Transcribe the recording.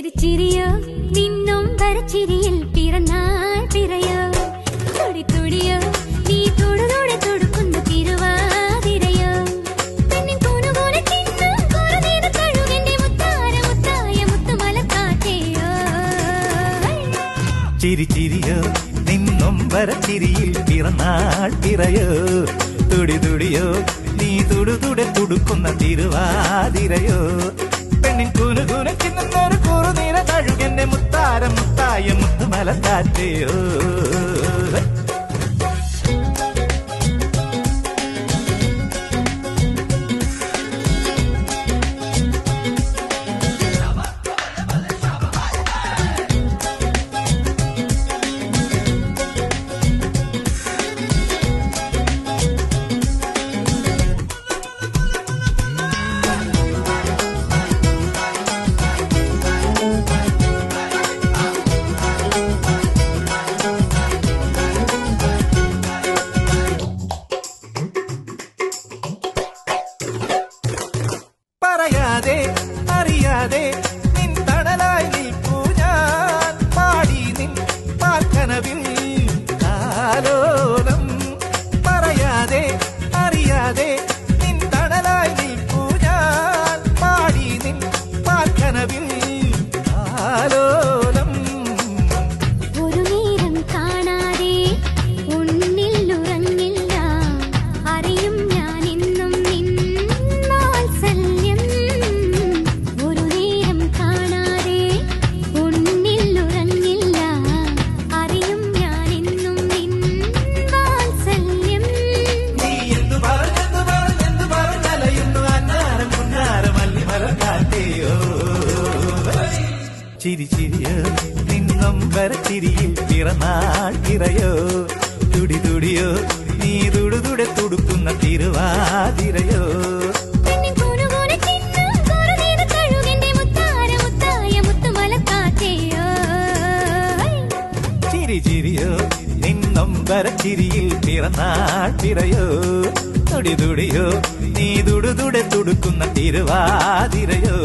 ചിരിച്ചിരിയോ നിന്നും വരച്ചിരിയിൽ പിറന്നാൾ പിറയോ തുടി തുടിയോ നീ തൊടുതോടെ തൊടുക്കുന്ന തിരുവാതിരയോ പെണ്ണിൻ കൂനുകൂടെ ചിന്നും കുറുനീത കഴുകന്റെ മുത്താര മുത്തായ മുത്തുമലക്കാറ്റയോ ചിരിച്ചിരിയോ നിന്നും വരച്ചിരിയിൽ പിറന്നാൾ പിറയോ തുടി തുടിയോ നീ തൊടുതോടെ തൊടുക്കുന്ന തിരുവാതിരയോ പെണ്ണിൻ കൂനുകൂടെ ചിന്നും കുറുനീത കഴുകന്റെ മുത്താര മുത്തായ മുത്തുമലക്കാറ്റയോ പറയാതെ അറിയാതെ നിൻ തണലായി നിൽപ്പൂ ഞാൻ പാടി നിൻ പാർക്കനവിൽ കാലോലം പറയാതെ അറിയാതെ നിൻ തണലായി നിൽപ്പൂ ഞാൻ പാടി നിൻ പാർക്കനവിൽ കാലോലം ഒരു നേരം കാണാതെ ഉന്നിൽ ഉറങ്ങില്ല അറിയും ഞാൻ ഇന്നും നിൻ വാത്സല്യം ഒരു നേരം കാണാതെ ഉന്നിൽ ഉറങ്ങില്ല അറിയും ഞാൻ ഇന്നും നിൻ വാത്സല്യം നീ എന്തു പറഞ്ഞലയുന്നു അന്നാരം കുന്നാരം അല്ലിമലക്കാറ്റയോ ചിരിച്ചിരിയോ നിന്നും വരച്ചിരിയിൽ പിറന്നാൾ പിറയോ തുടി തുടിയോ നീ തുടുതുടെ തുടുക്കുന്ന തിരുവാതിരയോ പെണ്ണിൻ കൂനുകൂടെ ചിന്നും കുറുനീത കഴുകന്റെ മുത്താര മുത്തായ മുത്തുമലക്കാറ്റയോ ചിരിച്ചിരിയോ നിന്നും വരച്ചിരിയിൽ പിറന്നാൾ പിറയോ തുടി തുടിയോ നീ തുടുതുടെ തുടുക്കുന്ന തിരുവാതിരയോ